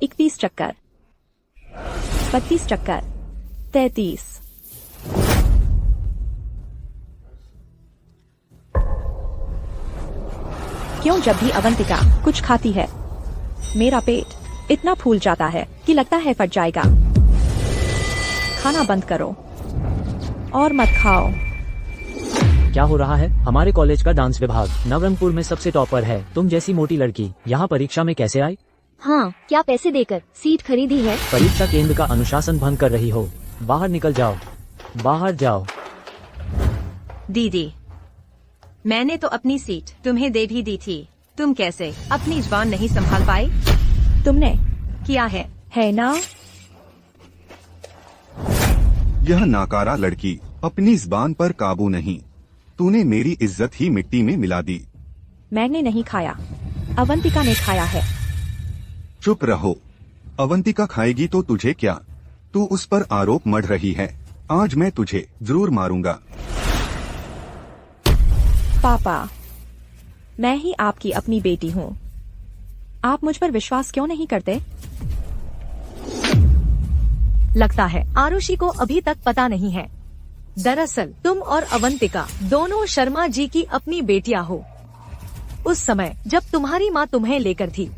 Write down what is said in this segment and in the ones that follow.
21 चक्कर, 32 चक्कर, 33। क्यों जब भी अवंतिका कुछ खाती है मेरा पेट इतना फूल जाता है कि लगता है फट जाएगा। खाना बंद करो और मत खाओ। क्या हो रहा है? हमारे कॉलेज का डांस विभाग नवरंगपुर में सबसे टॉपर है। तुम जैसी मोटी लड़की यहाँ परीक्षा में कैसे आई? हाँ, क्या पैसे देकर सीट खरीदी है? परीक्षा केंद्र का अनुशासन भंग कर रही हो। बाहर निकल जाओ, बाहर जाओ। दीदी, मैंने तो अपनी सीट तुम्हें दे भी दी थी। तुम कैसे अपनी जुबान नहीं संभाल पाए? तुमने किया है ना? यह नाकारा लड़की अपनी जुबान पर काबू नहीं। तूने मेरी इज्जत ही मिट्टी में मिला दी। मैंने नहीं खाया, अवंतिका ने खाया है। चुप रहो। अवंतिका खाएगी तो तुझे क्या? तू उस पर आरोप मढ़ रही है। आज मैं तुझे जरूर मारूंगा। पापा, मैं ही आपकी अपनी बेटी हूँ। आप मुझ पर विश्वास क्यों नहीं करते? लगता है आरुषि को अभी तक पता नहीं है। दरअसल तुम और अवंतिका दोनों शर्मा जी की अपनी बेटियां हो। उस समय जब तुम्हारी माँ तुम्हें लेकर थी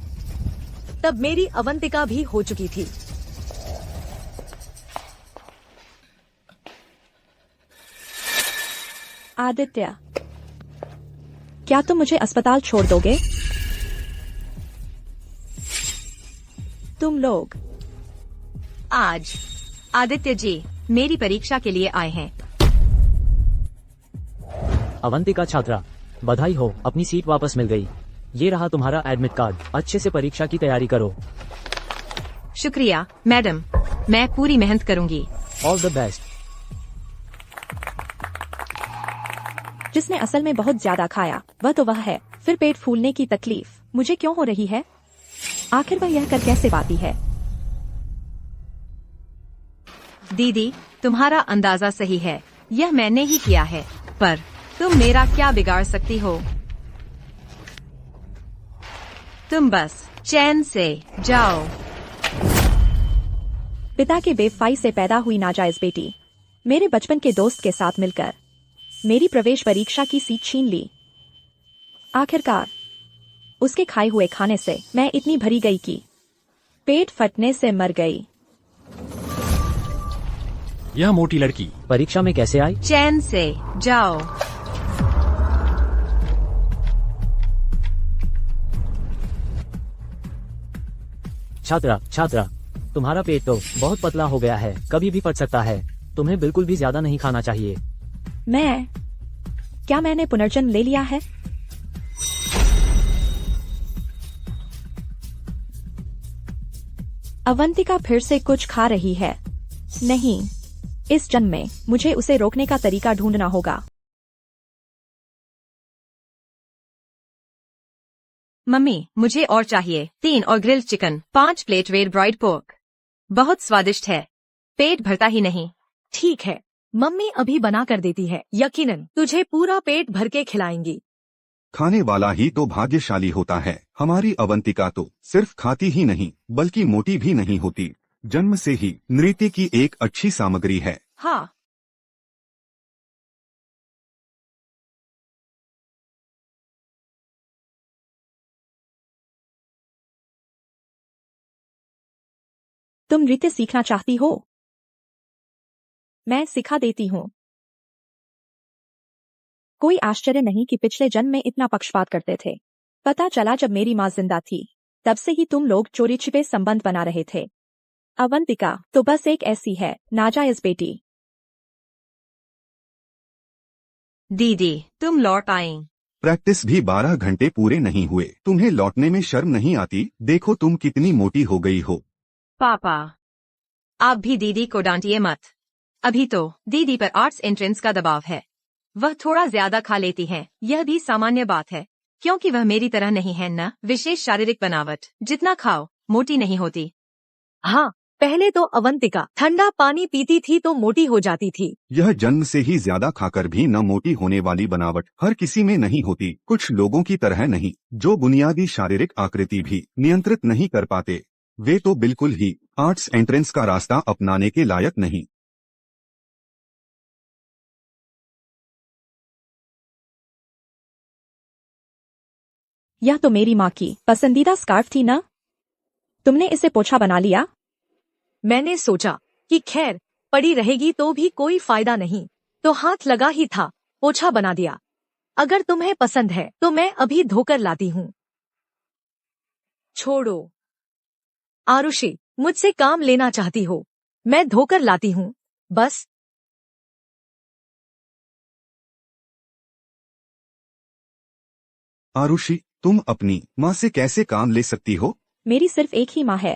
तब मेरी अवंतिका भी हो चुकी थी। आदित्य, क्या तुम मुझे अस्पताल छोड़ दोगे? तुम लोग आज आदित्य जी मेरी परीक्षा के लिए आए हैं। अवंतिका छात्रा, बधाई हो, अपनी सीट वापस मिल गई। ये रहा तुम्हारा एडमिट कार्ड। अच्छे से परीक्षा की तैयारी करो। शुक्रिया मैडम, मैं पूरी मेहनत करूंगी। All the best. जिसने असल में बहुत ज्यादा खाया वह है। फिर पेट फूलने की तकलीफ मुझे क्यों हो रही है? आखिर वह यह कर कैसे पाती है? दीदी, तुम्हारा अंदाजा सही है, यह मैंने ही किया है। पर तुम मेरा क्या बिगाड़ सकती हो? तुम बस चैन से जाओ। पिता के बेवफाई से पैदा हुई नाजायज बेटी मेरे बचपन के दोस्त के साथ मिलकर मेरी प्रवेश परीक्षा की सीट छीन ली। आखिरकार उसके खाए हुए खाने से मैं इतनी भरी गई कि पेट फटने से मर गई। यह मोटी लड़की परीक्षा में कैसे आई? चैन से जाओ। छात्रा, तुम्हारा पेट तो बहुत पतला हो गया है, कभी भी फट सकता है। तुम्हें बिल्कुल भी ज्यादा नहीं खाना चाहिए। क्या मैंने पुनर्जन्म ले लिया है? अवंतिका फिर से कुछ खा रही है। नहीं, इस जन्म में मुझे उसे रोकने का तरीका ढूंढना होगा। मम्मी, मुझे और चाहिए 3 और grilled chicken, 5 plate red bride pork. बहुत स्वादिष्ट है, पेट भरता ही नहीं। ठीक है, मम्मी अभी बना कर देती है। यकीनन तुझे पूरा पेट भर के खिलाएंगी। खाने वाला ही तो भाग्यशाली होता है। हमारी अवंतिका तो सिर्फ खाती ही नहीं बल्कि मोटी भी नहीं होती। जन्म से ही नृत्य की एक अच्छी सामग्री है। हाँ, तुम नृत्य सीखना चाहती हो? मैं सिखा देती हूँ। कोई आश्चर्य नहीं कि पिछले जन्म में इतना पक्षपात करते थे। पता चला जब मेरी माँ जिंदा थी तब से ही तुम लोग चोरी छिपे संबंध बना रहे थे। अवंतिका तो बस एक ऐसी है नाजायज बेटी। दीदी, तुम लौट आई। प्रैक्टिस भी 12 घंटे पूरे नहीं हुए। तुम्हें लौटने में शर्म नहीं आती? देखो तुम कितनी मोटी हो गई हो। पापा, आप भी दीदी को डांटिए मत। अभी तो दीदी पर आर्ट्स एंट्रेंस का दबाव है। वह थोड़ा ज्यादा खा लेती हैं, यह भी सामान्य बात है, क्योंकि वह मेरी तरह नहीं है ना, विशेष शारीरिक बनावट। जितना खाओ मोटी नहीं होती। हाँ, पहले तो अवंतिका ठंडा पानी पीती थी तो मोटी हो जाती थी। यह जन्म से ही ज्यादा खाकर भी न मोटी होने वाली बनावट हर किसी में नहीं होती। कुछ लोगों की तरह नहीं, जो बुनियादी शारीरिक आकृति भी नियंत्रित नहीं कर पाते। वे तो बिल्कुल ही आर्ट्स एंट्रेंस का रास्ता अपनाने के लायक नहीं। यह तो मेरी माँ की पसंदीदा स्कार्फ थी ना? तुमने इसे पोछा बना लिया? मैंने सोचा कि खैर पड़ी रहेगी तो भी कोई फायदा नहीं, तो हाथ लगा ही था, पोछा बना दिया। अगर तुम्हें पसंद है तो मैं अभी धोकर लाती हूँ। छोड़ो आरुषि, मुझसे काम लेना चाहती हो? मैं धोकर लाती हूँ, बस। आरुषि, तुम अपनी माँ से कैसे काम ले सकती हो? मेरी सिर्फ एक ही माँ है।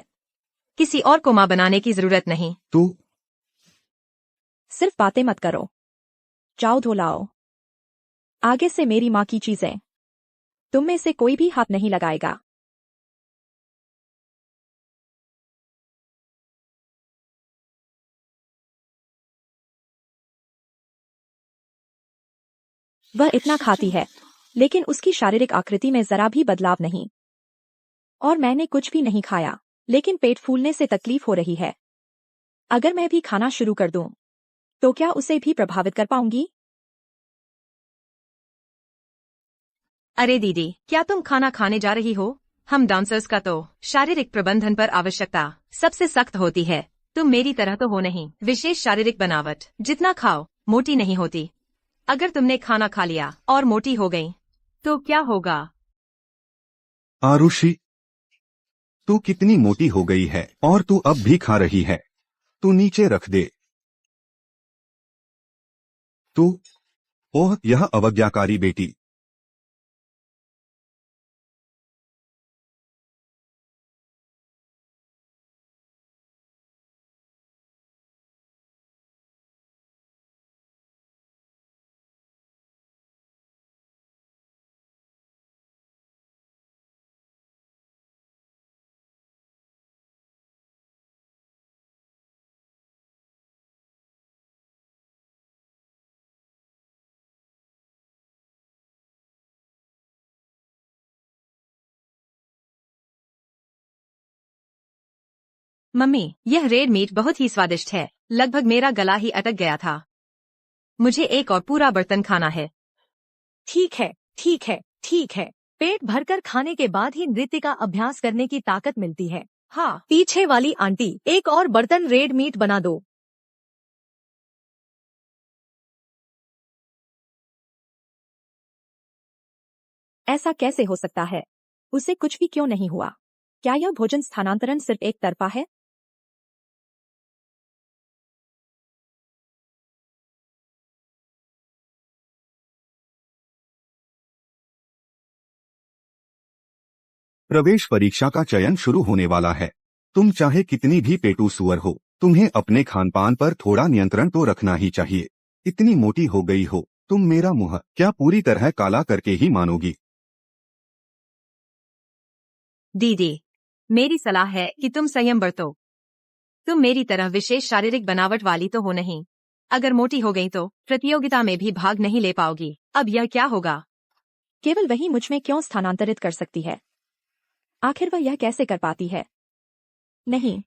किसी और को माँ बनाने की जरूरत नहीं। तो सिर्फ बातें मत करो, जाओ धो लाओ। आगे से मेरी माँ की चीजें तुम में से कोई भी हाथ नहीं लगाएगा। वह इतना खाती है, लेकिन उसकी शारीरिक आकृति में जरा भी बदलाव नहीं। और मैंने कुछ भी नहीं खाया, लेकिन पेट फूलने से तकलीफ हो रही है। अगर मैं भी खाना शुरू कर दूं, तो क्या उसे भी प्रभावित कर पाऊंगी? अरे दीदी, क्या तुम खाना खाने जा रही हो? हम डांसर्स का तो शारीरिक प्रबंधन पर आवश्यकता सबसे सख्त होती है। तुम मेरी तरह तो हो नहीं, विशेष शारीरिक बनावट। जितना खाओ मोटी नहीं होती। अगर तुमने खाना खा लिया और मोटी हो गई तो क्या होगा? आरुषि, तू कितनी मोटी हो गई है और तू अब भी खा रही है। तू नीचे रख दे। तू, ओह यह अवज्ञाकारी बेटी। मम्मी, यह रेड मीट बहुत ही स्वादिष्ट है। लगभग मेरा गला ही अटक गया था। मुझे एक और पूरा बर्तन खाना है। ठीक है, ठीक है, ठीक है। पेट भरकर खाने के बाद ही नृत्य का अभ्यास करने की ताकत मिलती है। हाँ, पीछे वाली आंटी, एक और बर्तन रेड मीट बना दो। ऐसा कैसे हो सकता है? उसे कुछ भी क्यों नहीं हुआ? क्या यह भोजन स्थानांतरण सिर्फ एक तरफा है? प्रवेश परीक्षा का चयन शुरू होने वाला है। तुम चाहे कितनी भी पेटू सुअर हो, तुम्हें अपने खानपान पर थोड़ा नियंत्रण तो रखना ही चाहिए। इतनी मोटी हो गई हो, तुम मेरा मुंह क्या पूरी तरह काला करके ही मानोगी? दीदी, मेरी सलाह है कि तुम संयम बरतो। तुम मेरी तरह विशेष शारीरिक बनावट वाली तो हो नहीं। अगर मोटी हो गई तो प्रतियोगिता में भी भाग नहीं ले पाओगी। अब यह क्या होगा? केवल वही मुझ में क्यों स्थानांतरित कर सकती है? आखिर वह यह कैसे कर पाती है? नहीं,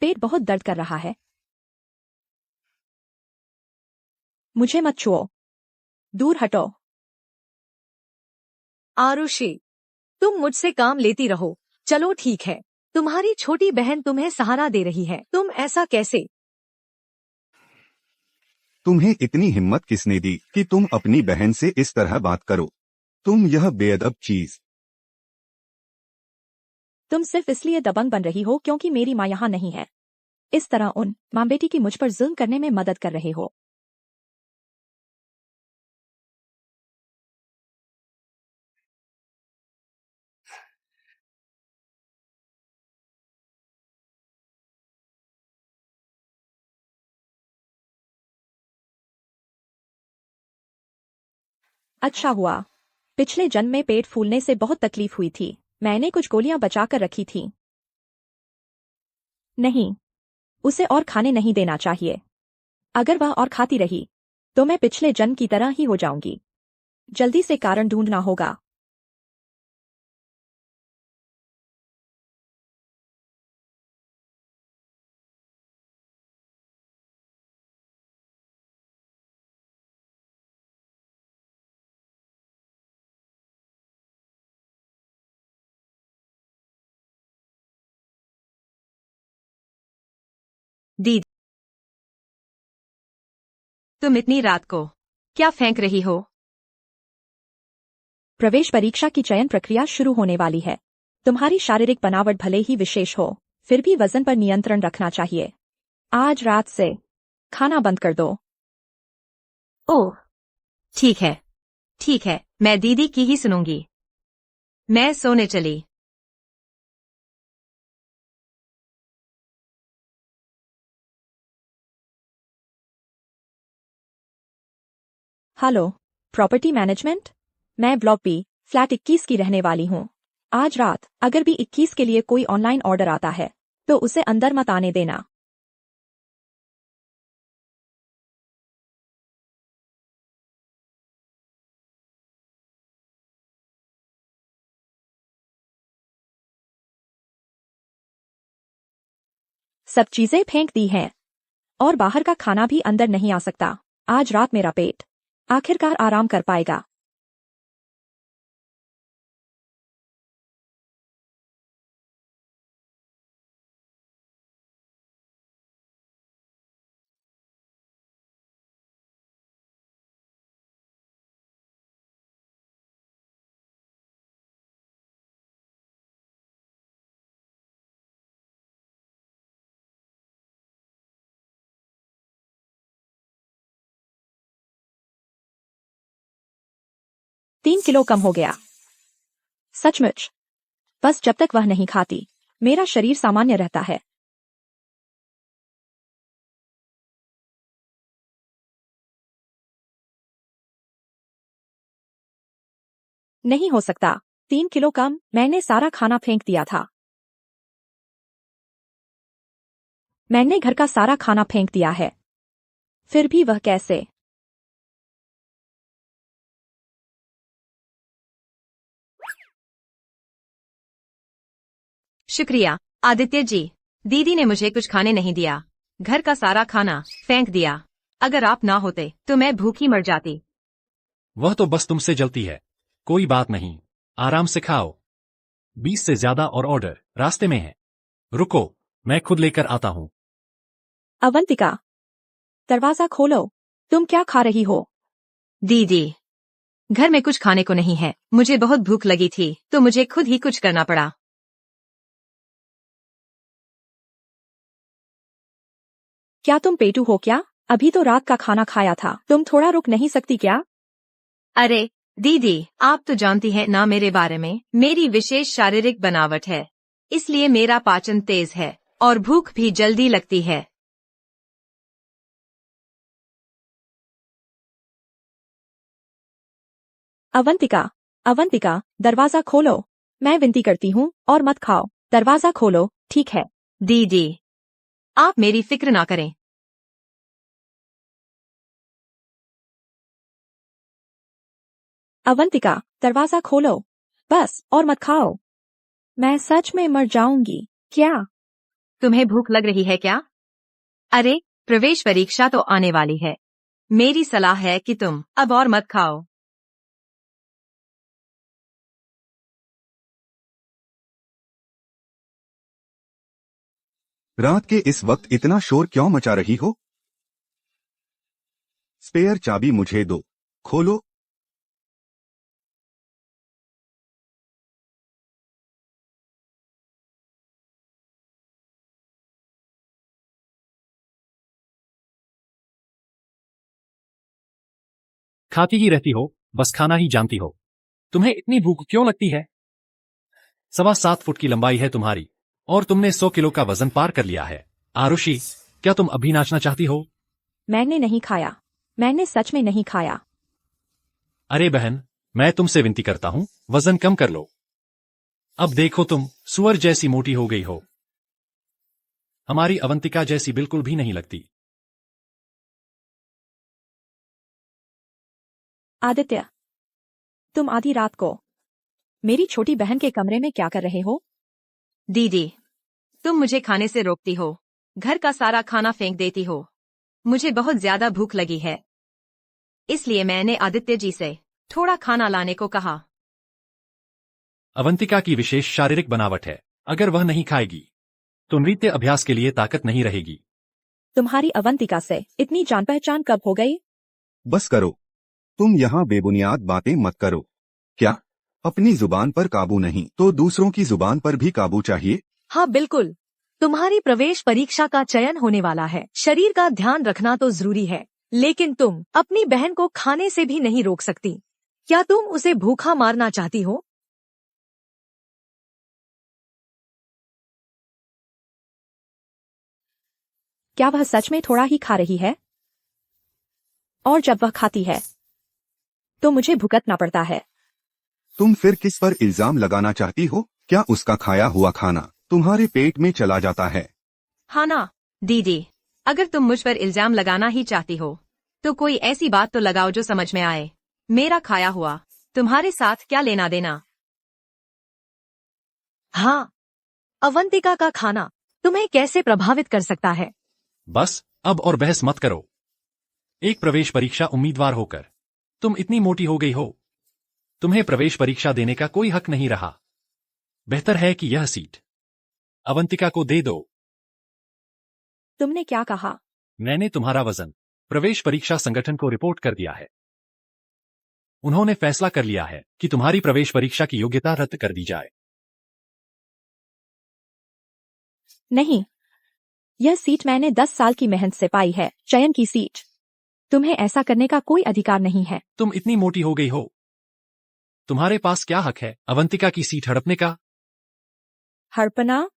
पेट बहुत दर्द कर रहा है। मुझे मत छुओ, दूर हटो। आरुषि, तुम मुझसे काम लेती रहो। चलो ठीक है, तुम्हारी छोटी बहन तुम्हें सहारा दे रही है। तुम ऐसा कैसे? तुम्हें इतनी हिम्मत किसने दी कि तुम अपनी बहन से इस तरह बात करो? तुम यह बेअदब चीज। तुम सिर्फ इसलिए दबंग बन रही हो क्योंकि मेरी माँ यहाँ नहीं है। इस तरह उन माँ बेटी की मुझ पर जुल्म करने में मदद कर रहे हो। अच्छा हुआ, पिछले जन्म में पेट फूलने से बहुत तकलीफ हुई थी। मैंने कुछ गोलियां बचाकर रखी थी। नहीं, उसे और खाने नहीं देना चाहिए। अगर वह और खाती रही तो मैं पिछले जन्म की तरह ही हो जाऊंगी। जल्दी से कारण ढूंढना होगा। दीदी, तुम इतनी रात को क्या फेंक रही हो? प्रवेश परीक्षा की चयन प्रक्रिया शुरू होने वाली है। तुम्हारी शारीरिक बनावट भले ही विशेष हो, फिर भी वजन पर नियंत्रण रखना चाहिए। आज रात से खाना बंद कर दो। ओह, ठीक है, ठीक है, मैं दीदी की ही सुनूंगी। मैं सोने चली। Hello, property management. मैं ब्लॉक बी फ्लैट 21 की रहने वाली हूँ। आज रात अगर भी 21 के लिए कोई ऑनलाइन ऑर्डर आता है तो उसे अंदर मत आने देना। सब चीजें फेंक दी हैं और बाहर का खाना भी अंदर नहीं आ सकता। आज रात मेरा पेट आखिरकार आराम कर पाएगा। तीन किलो कम हो गया। सचमुच। बस जब तक वह नहीं खाती मेरा शरीर सामान्य रहता है। नहीं हो सकता। 3 किलो कम। मैंने सारा खाना फेंक दिया था। मैंने घर का सारा खाना फेंक दिया है। फिर भी वह कैसे? शुक्रिया, आदित्य जी। दीदी ने मुझे कुछ खाने नहीं दिया। घर का सारा खाना फेंक दिया। अगर आप ना होते तो मैं भूखी मर जाती। वह तो बस तुमसे जलती है। कोई बात नहीं, आराम से खाओ। 20 से ज्यादा और ऑर्डर रास्ते में है। रुको, मैं खुद लेकर आता हूँ। अवंतिका, दरवाजा खोलो। तुम क्या खा रही हो? दीदी, घर में कुछ खाने को नहीं है। मुझे बहुत भूख लगी थी तो मुझे खुद ही कुछ करना पड़ा। क्या तुम पेटू हो क्या? अभी तो रात का खाना खाया था। तुम थोड़ा रुक नहीं सकती क्या? अरे दीदी, आप तो जानती हैं ना मेरे बारे में। मेरी विशेष शारीरिक बनावट है, इसलिए मेरा पाचन तेज है और भूख भी जल्दी लगती है। अवंतिका, अवंतिका, दरवाजा खोलो। मैं विनती करती हूँ और मत खाओ। दरवाजा खोलो, ठीक है? दीदी, आप मेरी फिक्र ना करें। अवंतिका, दरवाजा खोलो। बस और मत खाओ। मैं सच में मर जाऊंगी क्या? तुम्हें भूख लग रही है क्या? अरे, प्रवेश परीक्षा तो आने वाली है। मेरी सलाह है कि तुम अब और मत खाओ। रात के इस वक्त इतना शोर क्यों मचा रही हो? स्पेयर चाबी मुझे दो। खोलो। खाती ही रहती हो, बस खाना ही जानती हो। तुम्हें इतनी भूख क्यों लगती है? 7.25 फुट की लंबाई है तुम्हारी और तुमने 100 किलो का वजन पार कर लिया है। आरुषि, क्या तुम अभी नाचना चाहती हो? मैंने नहीं खाया। मैंने सच में नहीं खाया। अरे बहन, मैं तुमसे विनती करता हूँ, वजन कम कर लो। अब देखो तुम सुअर जैसी मोटी हो गई हो। हमारी अवंतिका जैसी बिल्कुल भी नहीं लगती। आदित्य, तुम आधी रात को मेरी छोटी बहन के कमरे में क्या कर रहे हो? दीदी, तुम मुझे खाने से रोकती हो, घर का सारा खाना फेंक देती हो। मुझे बहुत ज्यादा भूख लगी है, इसलिए मैंने आदित्य जी से थोड़ा खाना लाने को कहा। अवंतिका की विशेष शारीरिक बनावट है। अगर वह नहीं खाएगी तो नृत्य अभ्यास के लिए ताकत नहीं रहेगी। तुम्हारी अवंतिका से इतनी जान पहचान कब हो गई? बस करो, तुम यहाँ बेबुनियाद बातें मत करो। क्या अपनी जुबान पर काबू नहीं तो दूसरों की जुबान पर भी काबू चाहिए? हाँ बिल्कुल। तुम्हारी प्रवेश परीक्षा का चयन होने वाला है। शरीर का ध्यान रखना तो जरूरी है, लेकिन तुम अपनी बहन को खाने से भी नहीं रोक सकती। क्या तुम उसे भूखा मारना चाहती हो? क्या वह सच में थोड़ा ही खा रही है? और जब वह खाती है तो मुझे भुगतना पड़ता है। तुम फिर किस पर इल्जाम लगाना चाहती हो? क्या उसका खाया हुआ खाना तुम्हारे पेट में चला जाता है? हाँ ना दीदी, अगर तुम मुझ पर इल्जाम लगाना ही चाहती हो तो कोई ऐसी बात तो लगाओ जो समझ में आए। मेरा खाया हुआ तुम्हारे साथ क्या लेना देना? हाँ, अवंतिका का खाना तुम्हें कैसे प्रभावित कर सकता है? बस अब और बहस मत करो। एक प्रवेश परीक्षा उम्मीदवार होकर तुम इतनी मोटी हो गई हो, तुम्हें प्रवेश परीक्षा देने का कोई हक नहीं रहा। बेहतर है कि यह सीट अवंतिका को दे दो। तुमने क्या कहा? मैंने तुम्हारा वजन प्रवेश परीक्षा संगठन को रिपोर्ट कर दिया है। उन्होंने फैसला कर लिया है कि तुम्हारी प्रवेश परीक्षा की योग्यता रद्द कर दी जाए। नहीं, यह सीट मैंने 10 साल की मेहनत से पाई है, चयन की सीट। तुम्हें ऐसा करने का कोई अधिकार नहीं है। तुम इतनी मोटी हो गई हो, तुम्हारे पास क्या हक है अवंतिका की सीट हड़पने का? हड़पना?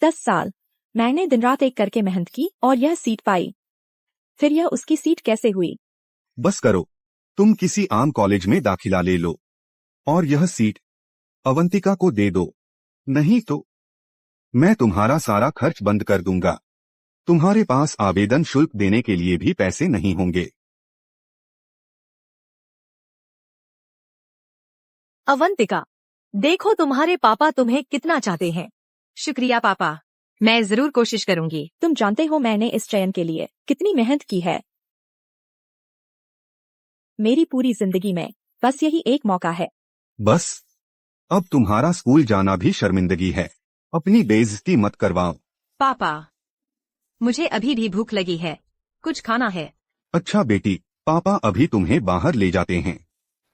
10 साल मैंने दिन रात एक करके मेहनत की और यह सीट पाई, फिर यह उसकी सीट कैसे हुई? बस करो, तुम किसी आम कॉलेज में दाखिला ले लो और यह सीट अवंतिका को दे दो। नहीं तो मैं तुम्हारा सारा खर्च बंद कर दूंगा। तुम्हारे पास आवेदन शुल्क देने के लिए भी पैसे नहीं होंगे। अवंतिका, देखो तुम्हारे पापा तुम्हें कितना चाहते हैं। शुक्रिया पापा, मैं जरूर कोशिश करूंगी। तुम जानते हो मैंने इस चयन के लिए कितनी मेहनत की है। मेरी पूरी जिंदगी में बस यही एक मौका है। बस अब तुम्हारा स्कूल जाना भी शर्मिंदगी है। अपनी बेइज्जती मत करवाओ। पापा, मुझे अभी भी भूख लगी है, कुछ खाना है। अच्छा बेटी, पापा अभी तुम्हें बाहर ले जाते हैं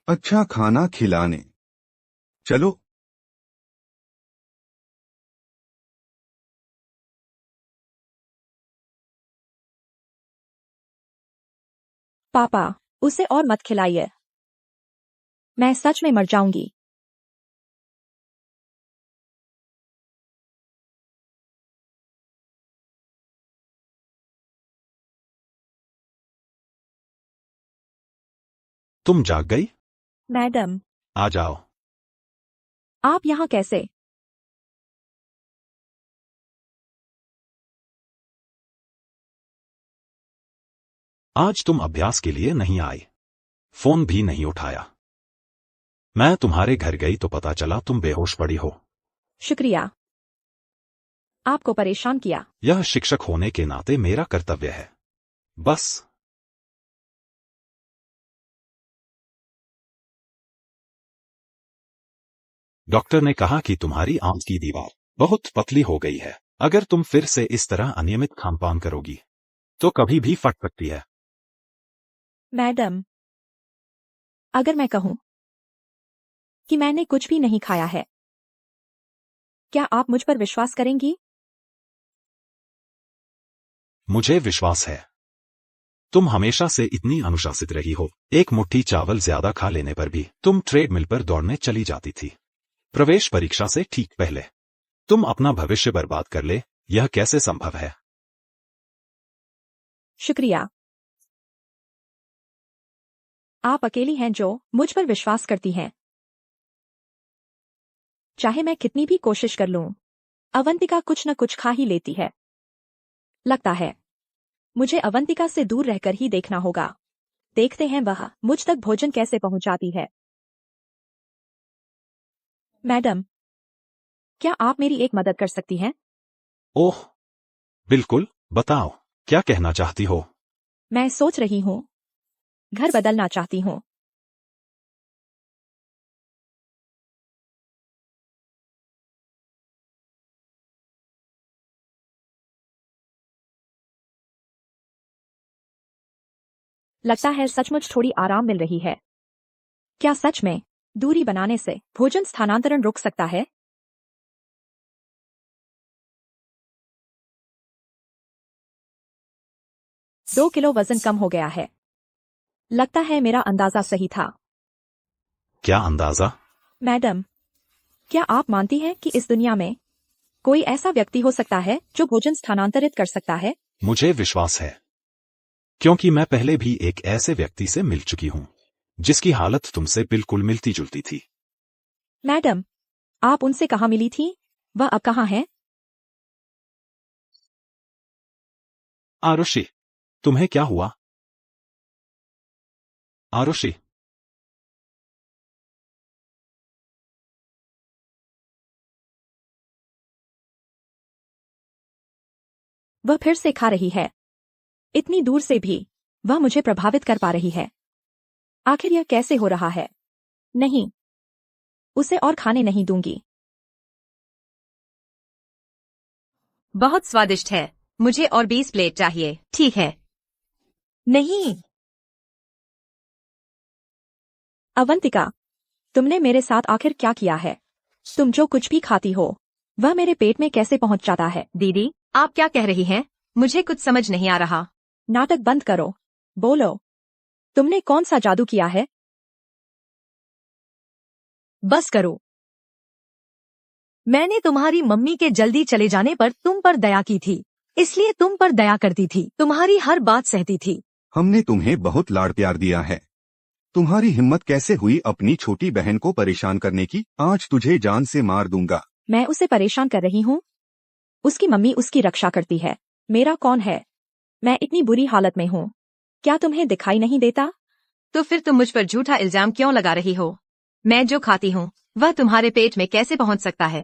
अच्छा खाना खिलाने। चलो। पापा, उसे और मत खिलाइए, मैं सच में मर जाऊंगी। तुम जाग गई? मैडम, आ जाओ। आप यहाँ कैसे? आज तुम अभ्यास के लिए नहीं आई, फोन भी नहीं उठाया। मैं तुम्हारे घर गई तो पता चला तुम बेहोश पड़ी हो। शुक्रिया, आपको परेशान किया। यह शिक्षक होने के नाते मेरा कर्तव्य है। बस। डॉक्टर ने कहा कि तुम्हारी आंत की दीवार बहुत पतली हो गई है। अगर तुम फिर से इस तरह अनियमित खानपान करोगी तो कभी भी फट सकती है। मैडम, अगर मैं कहूं कि मैंने कुछ भी नहीं खाया है, क्या आप मुझ पर विश्वास करेंगी? मुझे विश्वास है। तुम हमेशा से इतनी अनुशासित रही हो। एक मुट्ठी चावल ज्यादा खा लेने पर भी तुम ट्रेडमिल पर दौड़ने चली जाती थी। प्रवेश परीक्षा से ठीक पहले तुम अपना भविष्य बर्बाद कर ले, यह कैसे संभव है? शुक्रिया, आप अकेली हैं जो मुझ पर विश्वास करती हैं। चाहे मैं कितनी भी कोशिश कर लूं, अवंतिका कुछ न कुछ खा ही लेती है। लगता है मुझे अवंतिका से दूर रहकर ही देखना होगा। देखते हैं वह मुझ तक भोजन कैसे पहुंचाती है। मैडम, क्या आप मेरी एक मदद कर सकती हैं? ओह, बिल्कुल, बताओ, क्या कहना चाहती हो? मैं सोच रही हूं, घर बदलना चाहती हूं। लगता है सचमुच थोड़ी आराम मिल रही है। क्या सच में दूरी बनाने से भोजन स्थानांतरण रुक सकता है? दो किलो वजन कम हो गया है। लगता है मेरा अंदाजा सही था। क्या अंदाजा? मैडम, क्या आप मानती हैं कि इस दुनिया में कोई ऐसा व्यक्ति हो सकता है जो भोजन स्थानांतरित कर सकता है? मुझे विश्वास है, क्योंकि मैं पहले भी एक ऐसे व्यक्ति से मिल चुकी हूं जिसकी हालत तुमसे बिल्कुल मिलती जुलती थी। मैडम, आप उनसे कहाँ मिली थी? वह अब कहाँ है? आरुषि, तुम्हें क्या हुआ? आरुषि, वह फिर से खा रही है। इतनी दूर से भी वह मुझे प्रभावित कर पा रही है। आखिर यह कैसे हो रहा है? नहीं, उसे और खाने नहीं दूंगी। बहुत स्वादिष्ट है। मुझे और 20 प्लेट चाहिए। ठीक है। नहीं, अवंतिका, तुमने मेरे साथ आखिर क्या किया है? तुम जो कुछ भी खाती हो वह मेरे पेट में कैसे पहुंच जाता है? दीदी, आप क्या कह रही हैं? मुझे कुछ समझ नहीं आ रहा। नाटक बंद करो। बोलो, तुमने कौन सा जादू किया है? बस करो। मैंने तुम्हारी मम्मी के जल्दी चले जाने पर तुम पर दया की थी, इसलिए तुम पर दया करती थी, तुम्हारी हर बात सहती थी। हमने तुम्हें बहुत लाड प्यार दिया है। तुम्हारी हिम्मत कैसे हुई अपनी छोटी बहन को परेशान करने की? आज तुझे जान से मार दूंगा। मैं उसे परेशान कर रही हूँ? उसकी मम्मी उसकी रक्षा करती है। मेरा कौन है? मैं इतनी बुरी हालत में हूँ। क्या तुम्हें दिखाई नहीं देता? तो फिर तुम मुझ पर झूठा इल्जाम क्यों लगा रही हो? मैं जो खाती हूँ वह तुम्हारे पेट में कैसे पहुंच सकता है?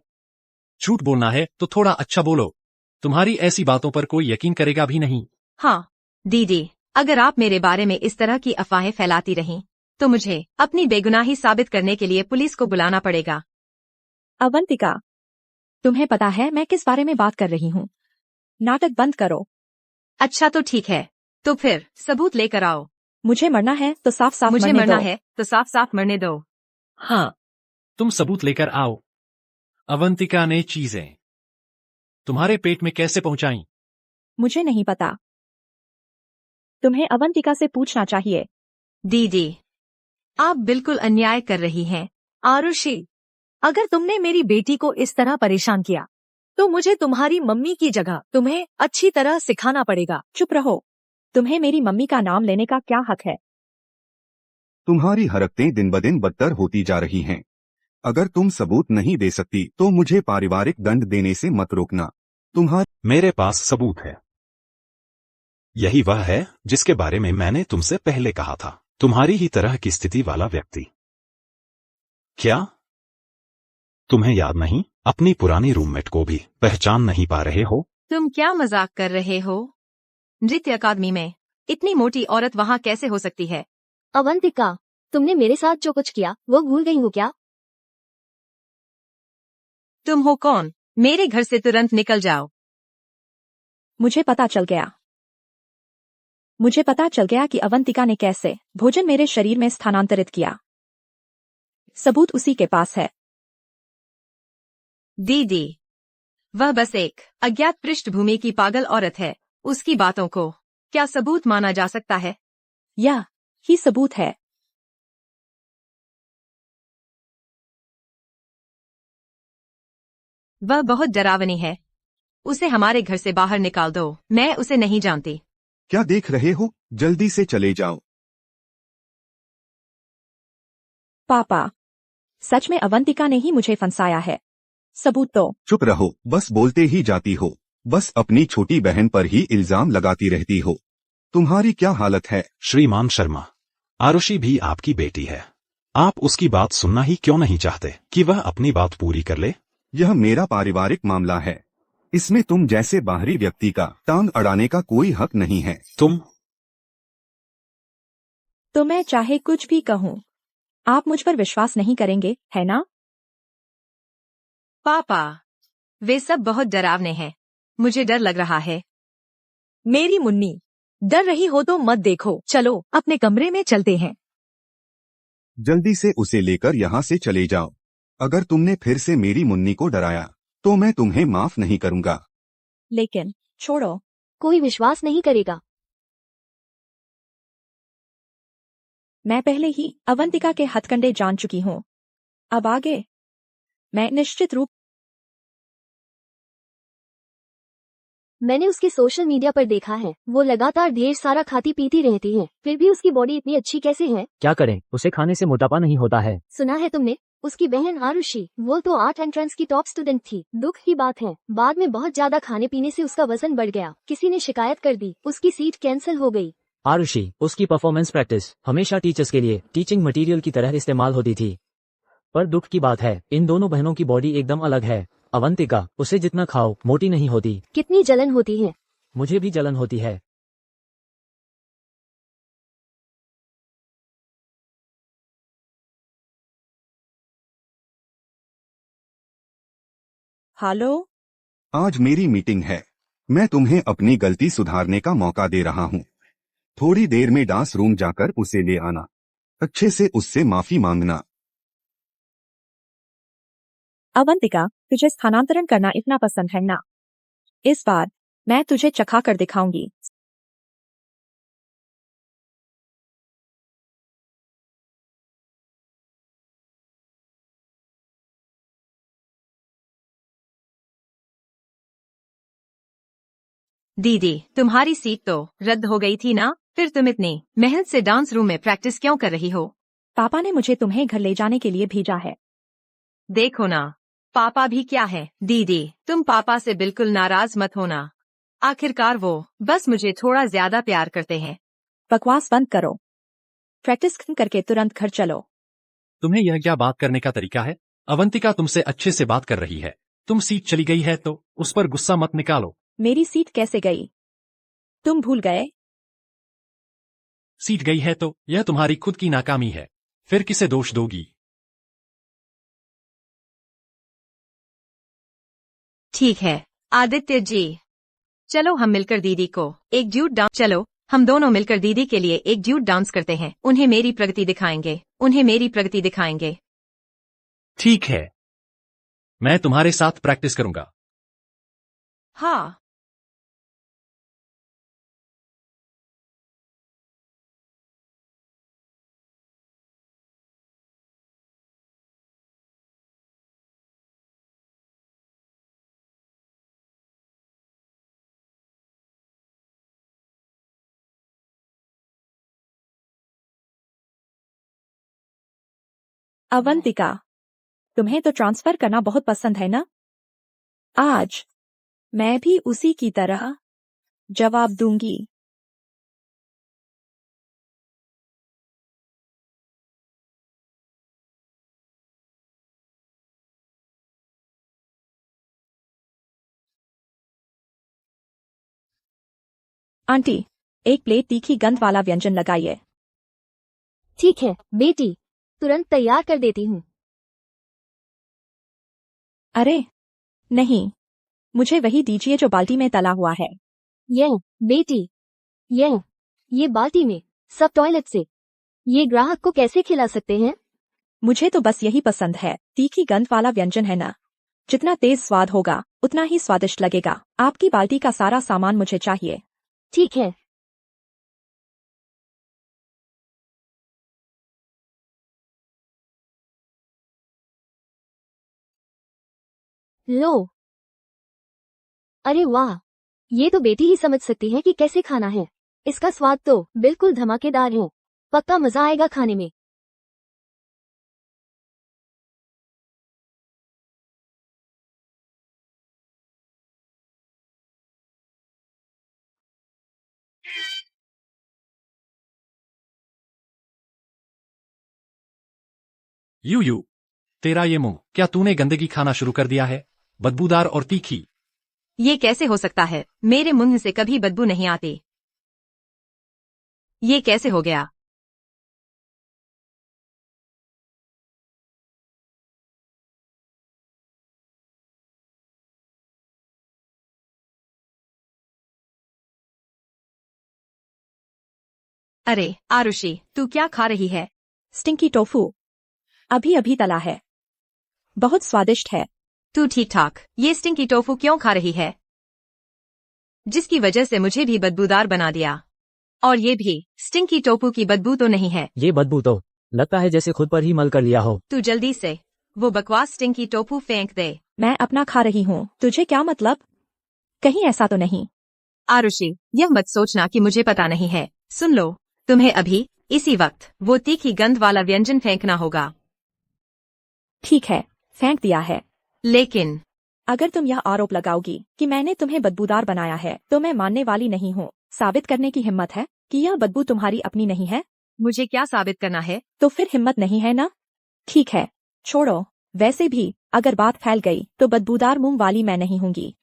झूठ बोलना है तो थोड़ा अच्छा बोलो। तुम्हारी ऐसी बातों पर कोई यकीन करेगा भी नहीं। हाँ दीदी, अगर आप मेरे बारे में इस तरह की अफवाहें फैलाती रहीं, तो मुझे अपनी बेगुनाही साबित करने के लिए पुलिस को बुलाना पड़ेगा। अवंतिका, तुम्हें पता है मैं किस बारे में बात कर रही हूँ? नाटक बंद करो। अच्छा तो ठीक है, तो फिर सबूत लेकर आओ। मुझे मरना है तो साफ साफ मुझे मरने मरना दो। है तो साफ साफ मरने दो। हाँ, तुम सबूत लेकर आओ। अवंतिका ने चीजें तुम्हारे पेट में कैसे पहुंचाई? मुझे नहीं पता। तुम्हें अवंतिका से पूछना चाहिए। दीदी, आप बिल्कुल अन्याय कर रही हैं। आरुषि, अगर तुमने मेरी बेटी को इस तरह परेशान किया, तो मुझे तुम्हारी मम्मी की जगह तुम्हें अच्छी तरह सिखाना पड़ेगा। चुप रहो। तुम्हें मेरी मम्मी का नाम लेने का क्या हक है? तुम्हारी हरकतें दिन ब दिन बदतर होती जा रही हैं। अगर तुम सबूत नहीं दे सकती तो मुझे पारिवारिक दंड देने से मत रोकना। मेरे पास सबूत है। यही वह है जिसके बारे में मैंने तुमसे पहले कहा था, तुम्हारी ही तरह की स्थिति वाला व्यक्ति। क्या तुम्हें याद नहीं? अपनी पुरानी रूममेट को भी पहचान नहीं पा रहे हो? तुम क्या मजाक कर रहे हो? नृत्य अकादमी में इतनी मोटी औरत वहाँ कैसे हो सकती है? अवंतिका, तुमने मेरे साथ जो कुछ किया वो भूल गई हो क्या? तुम हो कौन? मेरे घर से तुरंत निकल जाओ। मुझे पता चल गया। मुझे पता चल गया कि अवंतिका ने कैसे भोजन मेरे शरीर में स्थानांतरित किया। सबूत उसी के पास है। दीदी, वह बस एक अज्ञात पृष्ठभूमि की पागल औरत है। उसकी बातों को क्या सबूत माना जा सकता है? यह ही सबूत है। वह बहुत डरावनी है। उसे हमारे घर से बाहर निकाल दो। मैं उसे नहीं जानती। क्या देख रहे हो? जल्दी से चले जाओ। पापा, सच में अवंतिका ने ही मुझे फंसाया है। सबूत तो। चुप रहो, बस बोलते ही जाती हो। बस अपनी छोटी बहन पर ही इल्जाम लगाती रहती हो। तुम्हारी क्या हालत है? श्रीमान शर्मा, आरुषि भी आपकी बेटी है। आप उसकी बात सुनना ही क्यों नहीं चाहते कि वह अपनी बात पूरी कर ले? यह मेरा पारिवारिक मामला है। इसमें तुम जैसे बाहरी व्यक्ति का टांग अड़ाने का कोई हक नहीं है। तो मैं चाहे कुछ भी कहूँ, आप मुझ पर विश्वास नहीं करेंगे, है ना? पापा, वे सब बहुत डरावने हैं। मुझे डर लग रहा है। मेरी मुन्नी, डर रही हो तो मत देखो, चलो अपने कमरे में चलते हैं। जल्दी से उसे लेकर यहाँ से चले जाओ। अगर तुमने फिर से मेरी मुन्नी को डराया तो मैं तुम्हें माफ नहीं करूँगा। लेकिन छोड़ो, कोई विश्वास नहीं करेगा। मैं पहले ही अवंतिका के हथकंडे जान चुकी हूँ। अब आगे मैं निश्चित रूप मैंने उसके सोशल मीडिया पर देखा है, वो लगातार ढेर सारा खाती पीती रहती है, फिर भी उसकी बॉडी इतनी अच्छी कैसे है? क्या करें, उसे खाने से मोटापा नहीं होता है। सुना है तुमने? उसकी बहन आरुषि, वो तो आर्ट एंट्रेंस की टॉप स्टूडेंट थी। दुख की बात है, बाद में बहुत ज्यादा खाने पीने से उसका वजन बढ़ गया। किसी ने शिकायत कर दी, उसकी सीट कैंसिल हो गई। आरुषि, उसकी परफॉर्मेंस प्रैक्टिस हमेशा टीचर्स के लिए टीचिंग मटेरियल की तरह इस्तेमाल होती थी। पर दुख की बात है, इन दोनों बहनों की बॉडी एकदम अलग है। अवंतिका, उसे जितना खाओ मोटी नहीं होती। कितनी जलन होती है। मुझे भी जलन होती है। हेलो। आज मेरी मीटिंग है। मैं तुम्हें अपनी गलती सुधारने का मौका दे रहा हूँ। थोड़ी देर में डांस रूम जाकर उसे ले आना। अच्छे से उससे माफी मांगना। अवंतिका, तुझे स्थानांतरण करना इतना पसंद है ना? इस बार मैं तुझे चखा कर दिखाऊंगी। दीदी, तुम्हारी सीट तो रद्द हो गई थी ना? फिर तुम इतनी मेहनत से डांस रूम में प्रैक्टिस क्यों कर रही हो? पापा ने मुझे तुम्हें घर ले जाने के लिए भेजा है। देखो ना, पापा भी क्या है। दीदी, तुम पापा से बिल्कुल नाराज मत होना। आखिरकार वो बस मुझे थोड़ा ज्यादा प्यार करते हैं। बकवास बंद करो। प्रैक्टिस करके तुरंत घर चलो। तुम्हें यह क्या बात करने का तरीका है? अवंतिका तुमसे अच्छे से बात कर रही है। तुम सीट चली गई है तो उस पर गुस्सा मत निकालो। मेरी सीट कैसे गई? तुम भूल गए? सीट गई है तो यह तुम्हारी खुद की नाकामी है। फिर किसे दोष दोगी? ठीक है आदित्य जी, चलो हम मिलकर दीदी को एकजुट डांस चलो हम दोनों मिलकर दीदी के लिए एकजुट डांस करते हैं। उन्हें मेरी प्रगति दिखाएंगे। उन्हें मेरी प्रगति दिखाएंगे। ठीक है, मैं तुम्हारे साथ प्रैक्टिस करूंगा। हाँ। अवंतिका, तुम्हें तो ट्रांसफर करना बहुत पसंद है ना? आज मैं भी उसी की तरह जवाब दूंगी। आंटी, एक प्लेट तीखी गंध वाला व्यंजन लगाइए। ठीक है बेटी, तुरंत तैयार कर देती हूँ। अरे नहीं, मुझे वही दीजिए जो बाल्टी में तला हुआ है। यह बेटी, ये बाल्टी में, सब टॉयलेट से। ये ग्राहक को कैसे खिला सकते हैं? मुझे तो बस यही पसंद है। तीखी गंध वाला व्यंजन है ना, जितना तेज स्वाद होगा उतना ही स्वादिष्ट लगेगा। आपकी बाल्टी का सारा सामान मुझे चाहिए। ठीक है। लो। अरे वाह, ये तो बेटी ही समझ सकती है कि कैसे खाना है। इसका स्वाद तो बिल्कुल धमाकेदार है। पक्का मजा आएगा खाने में। यू तेरा ये मुंह, क्या तूने गंदगी खाना शुरू कर दिया है? बदबूदार और तीखी। ये कैसे हो सकता है? मेरे मुंह से कभी बदबू नहीं आती। ये कैसे हो गया? अरे आरुषि, तू क्या खा रही है? Stinky tofu. अभी अभी तला है। बहुत स्वादिष्ट है। तू ठीक ठाक ये स्टिंकी टोफू क्यों खा रही है? जिसकी वजह से मुझे भी बदबूदार बना दिया। और ये भी स्टिंकी टोफू की बदबू तो नहीं है। ये बदबू तो लगता है जैसे खुद पर ही मल कर लिया हो। तू जल्दी से वो बकवास स्टिंकी टोफू फेंक दे। मैं अपना खा रही हूँ, तुझे क्या मतलब? कहीं ऐसा तो नहीं? आरुषि, यह मत सोचना कि मुझे पता नहीं है। सुन लो, तुम्हें अभी इसी वक्त वो तीखी गंध वाला व्यंजन फेंकना होगा। ठीक है, फेंक दिया है। लेकिन अगर तुम यह आरोप लगाओगी कि मैंने तुम्हें बदबूदार बनाया है तो मैं मानने वाली नहीं हूँ। साबित करने की हिम्मत है कि यह बदबू तुम्हारी अपनी नहीं है? मुझे क्या साबित करना है? तो फिर हिम्मत नहीं है ना? ठीक है, छोड़ो। वैसे भी अगर बात फैल गई तो बदबूदार मुंह वाली मैं नहीं हूँगी।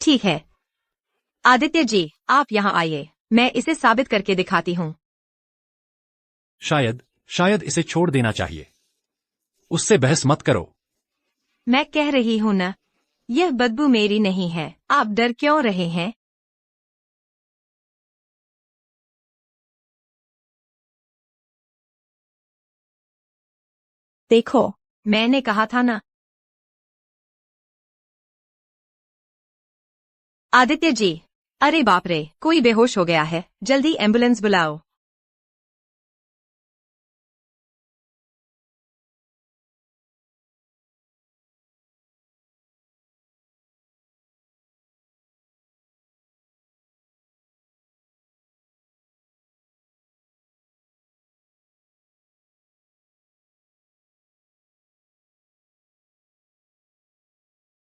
ठीक है आदित्य जी, आप यहाँ आइए, मैं इसे साबित करके दिखाती हूँ। शायद इसे छोड़ देना चाहिए। उससे बहस मत करो। मैं कह रही हूँ न, यह बदबू मेरी नहीं है। आप डर क्यों रहे हैं? देखो, मैंने कहा था ना। आदित्य जी, अरे बाप रे, कोई बेहोश हो गया है, जल्दी एम्बुलेंस बुलाओ।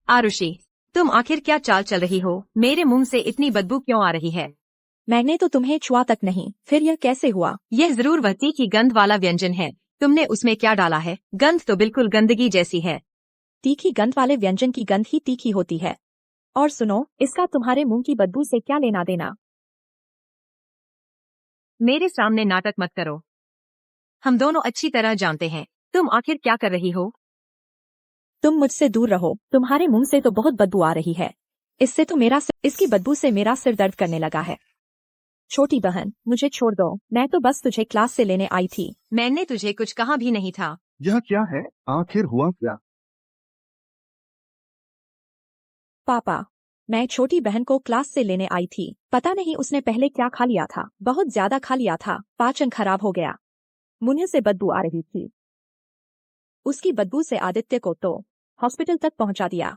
आरुषि, तुम आखिर क्या चाल चल रही हो? मेरे मुंह से इतनी बदबू क्यों आ रही है? मैंने तो तुम्हें छुआ तक नहीं, फिर यह कैसे हुआ? यह जरूर वह तीखी गंध वाला व्यंजन है। तुमने उसमें क्या डाला है? गंध तो बिल्कुल गंदगी जैसी है। तीखी गंध वाले व्यंजन की गंध ही तीखी होती है। और सुनो, इसका तुम्हारे मुंह की बदबू से क्या लेना देना? मेरे सामने नाटक मत करो। हम दोनों अच्छी तरह जानते हैं तुम आखिर क्या कर रही हो। तुम मुझसे दूर रहो, तुम्हारे मुंह से तो बहुत बदबू आ रही है। इसकी बदबू से मेरा सिर दर्द करने लगा है। छोटी बहन, मुझे छोड़ दो, मैं तो बस तुझे क्लास से लेने आई थी। मैंने तुझे कुछ कहा भी नहीं था। यह क्या है? आखिर हुआ क्या? पापा, मैं छोटी बहन को क्लास से लेने आई थी। पता नहीं उसने पहले क्या खा लिया था, बहुत ज्यादा खा लिया था, पाचन खराब हो गया। मुंह से बदबू आ रही थी। उसकी बदबू से आदित्य को तो हॉस्पिटल तक पहुंचा दिया।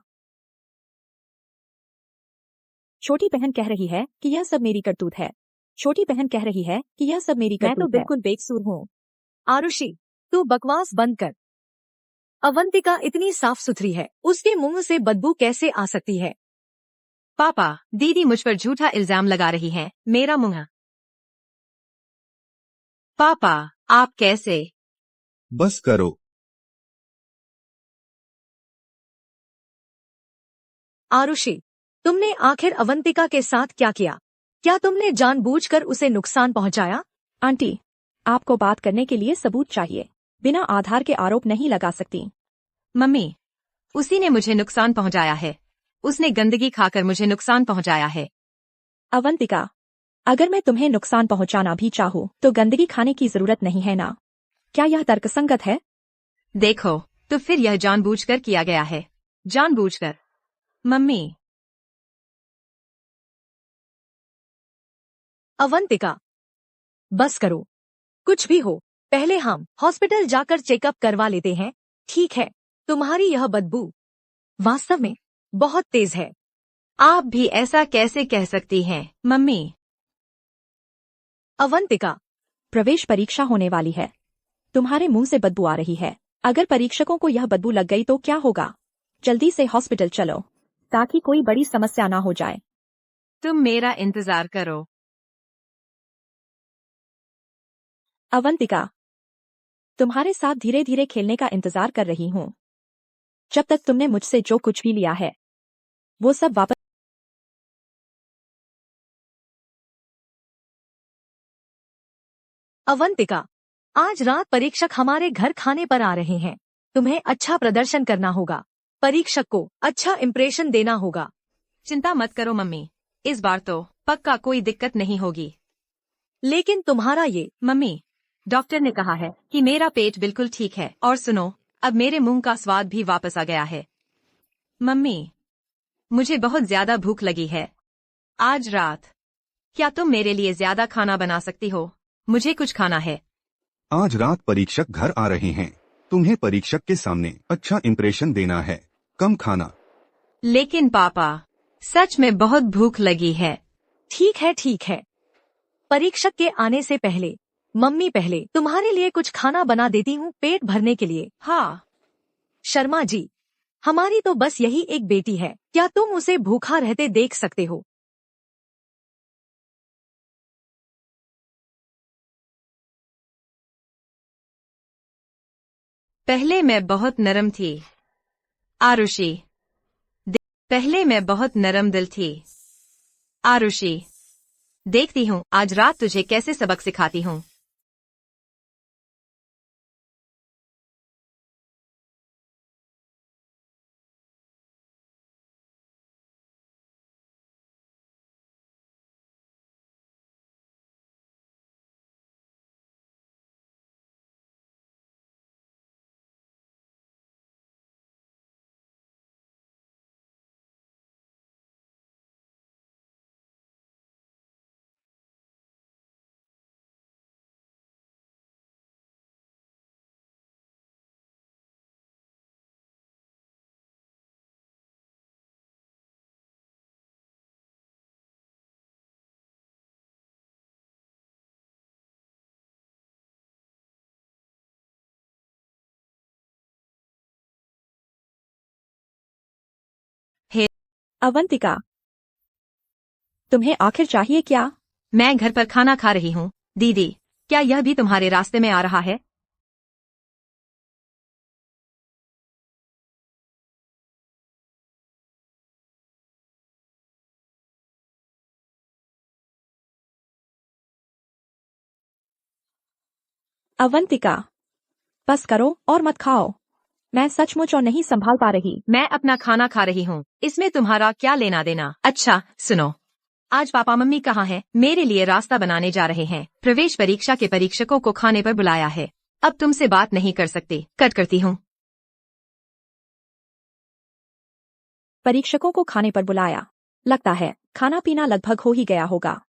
छोटी बहन कह रही है कि यह सब मेरी करतूत है। छोटी बहन कह रही है कि यह सब मेरी मैं करतूत तो है। बिल्कुल बेकसूर हूँ। आरुषि, तू बकवास बंद कर। अवंतिका इतनी साफ सुथरी है, उसके मुंह से बदबू कैसे आ सकती है? पापा, दीदी मुझ पर झूठा इल्जाम लगा रही है। मेरा मुंह। पापा, आप कैसे? बस करो। आरुषि, तुमने आखिर अवंतिका के साथ क्या किया? क्या तुमने जानबूझकर उसे नुकसान पहुंचाया? आंटी, आपको बात करने के लिए सबूत चाहिए। बिना आधार के आरोप नहीं लगा सकती। मम्मी, उसी ने मुझे नुकसान पहुंचाया है। उसने गंदगी खाकर मुझे नुकसान पहुंचाया है। अवंतिका, अगर मैं तुम्हें नुकसान पहुंचाना भी चाहूँ तो गंदगी खाने की जरूरत नहीं है ना? क्या यह तर्कसंगत है? देखो, तो फिर यह जानबूझकर किया गया है। जानबूझकर। मम्मी, अवंतिका, बस करो। कुछ भी हो, पहले हम हॉस्पिटल जाकर चेकअप करवा लेते हैं। ठीक है, तुम्हारी यह बदबू वास्तव में बहुत तेज है। आप भी ऐसा कैसे कह सकती हैं, मम्मी? अवंतिका, प्रवेश परीक्षा होने वाली है। तुम्हारे मुंह से बदबू आ रही है। अगर परीक्षकों को यह बदबू लग गई तो क्या होगा? जल्दी से हॉस्पिटल चलो, ताकि कोई बड़ी समस्या ना हो जाए। तुम मेरा इंतजार करो। अवंतिका, तुम्हारे साथ धीरे धीरे खेलने का इंतजार कर रही हूँ। जब तक तुमने मुझसे जो कुछ भी लिया है वो सब वापस। अवंतिका, आज रात परीक्षक हमारे घर खाने पर आ रहे हैं। तुम्हें अच्छा प्रदर्शन करना होगा। परीक्षक को अच्छा इंप्रेशन देना होगा। चिंता मत करो मम्मी, इस बार तो पक्का कोई दिक्कत नहीं होगी। लेकिन तुम्हारा ये मम्मी, डॉक्टर ने कहा है कि मेरा पेट बिल्कुल ठीक है। और सुनो, अब मेरे मुंह का स्वाद भी वापस आ गया है। मम्मी, मुझे बहुत ज्यादा भूख लगी है। आज रात क्या तुम मेरे लिए ज्यादा खाना बना सकती हो? मुझे कुछ खाना है। आज रात परीक्षक घर आ रहे हैं। तुम्हें परीक्षक के सामने अच्छा इंप्रेशन देना है। कम खाना। लेकिन पापा, सच में बहुत भूख लगी है। ठीक है, ठीक है। परीक्षक के आने से पहले मम्मी पहले तुम्हारे लिए कुछ खाना बना देती हूँ पेट भरने के लिए। हाँ। शर्मा जी, हमारी तो बस यही एक बेटी है, क्या तुम उसे भूखा रहते देख सकते हो? पहले मैं बहुत नरम थी, आरुषि। पहले मैं बहुत नरम दिल थी, आरुषि। देखती हूँ आज रात तुझे कैसे सबक सिखाती हूँ। अवंतिका, तुम्हें आखिर चाहिए क्या? मैं घर पर खाना खा रही हूँ। दीदी, क्या यह भी तुम्हारे रास्ते में आ रहा है? अवंतिका, बस करो और मत खाओ। मैं सचमुच और नहीं संभाल पा रही। मैं अपना खाना खा रही हूँ, इसमें तुम्हारा क्या लेना देना? अच्छा सुनो, आज पापा मम्मी कहाँ हैं? मेरे लिए रास्ता बनाने जा रहे हैं। प्रवेश परीक्षा के परीक्षकों को खाने पर बुलाया है। अब तुमसे बात नहीं कर सकती, कट करती हूँ। परीक्षकों को खाने पर बुलाया। लगता है खाना पीना लगभग हो ही गया होगा।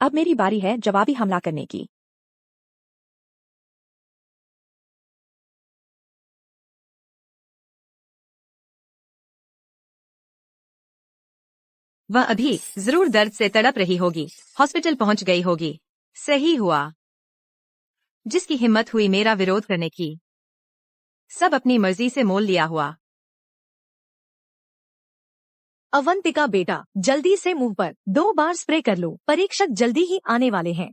अब मेरी बारी है जवाबी हमला करने की। वह अभी जरूर दर्द से तड़प रही होगी, हॉस्पिटल पहुंच गई होगी। सही हुआ जिसकी हिम्मत हुई मेरा विरोध करने की। सब अपनी मर्जी से मोल लिया हुआ। अवंतिका बेटा, जल्दी से मुंह पर 2 बार स्प्रे कर लो, परीक्षक जल्दी ही आने वाले हैं।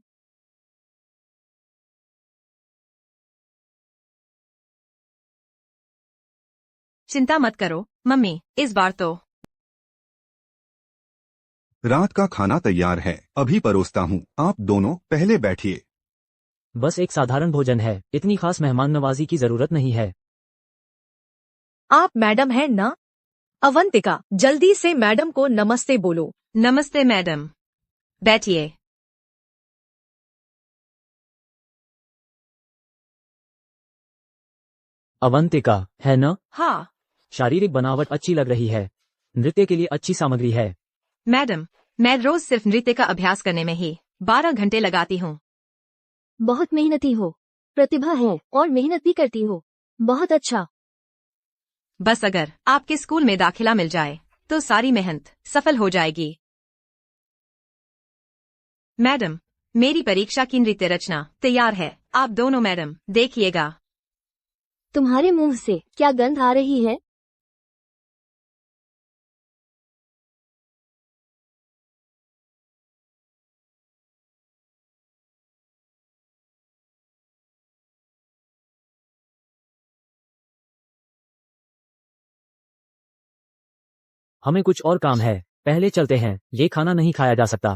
चिंता मत करो मम्मी, इस बार तो। रात का खाना तैयार है, अभी परोसता हूँ। आप दोनों पहले बैठिए। बस एक साधारण भोजन है, इतनी खास मेहमान नवाजी की जरूरत नहीं है। आप मैडम हैं ना? अवंतिका, जल्दी से मैडम को नमस्ते बोलो। नमस्ते मैडम, बैठिए। अवंतिका, है न? हाँ शारीरिक बनावट अच्छी लग रही है। नृत्य के लिए अच्छी सामग्री है। मैडम, मैं रोज सिर्फ नृत्य का अभ्यास करने में ही 12 घंटे लगाती हूँ। बहुत मेहनती हो, प्रतिभा है और मेहनत भी करती हो। बहुत अच्छा। बस अगर आपके स्कूल में दाखिला मिल जाए तो सारी मेहनत सफल हो जाएगी। मैडम, मेरी परीक्षा की नृत्य रचना तैयार है। आप दोनों मैडम देखिएगा। तुम्हारे मुंह से क्या गंध आ रही है? हमें कुछ और काम है, पहले चलते हैं। ये खाना नहीं खाया जा सकता।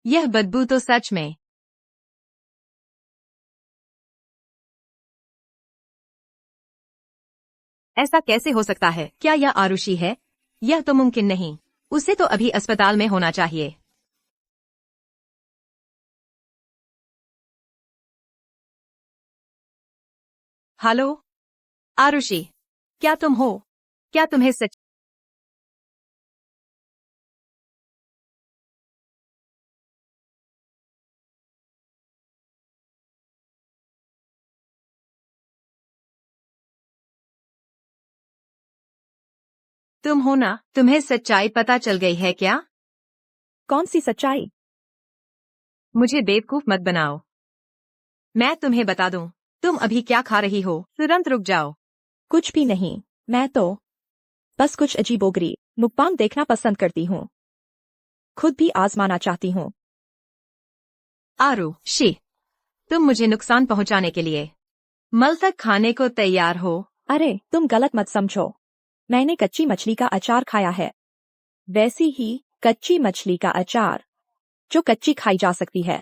यह बदबू तो सच में। ऐसा कैसे हो सकता है? क्या यह आरुषि है? यह तो मुमकिन नहीं। उसे तो अभी अस्पताल में होना चाहिए। हेलो आरुषि, क्या तुम हो? क्या तुम्हें सच तुम हो ना? तुम्हें सच्चाई पता चल गई है क्या? कौन सी सच्चाई? मुझे बेवकूफ मत बनाओ। मैं तुम्हें बता दूं, तुम अभी क्या खा रही हो? तुरंत रुक जाओ। कुछ भी नहीं, मैं तो बस कुछ अजीबोगरीब मुकबांग देखना पसंद करती हूँ। खुद भी आजमाना चाहती हूँ। आरुषि, तुम मुझे नुकसान पहुंचाने के लिए मल तक खाने को तैयार हो? अरे तुम गलत मत समझो, मैंने कच्ची मछली का अचार खाया है। वैसी ही कच्ची मछली का अचार जो कच्ची खाई जा सकती है।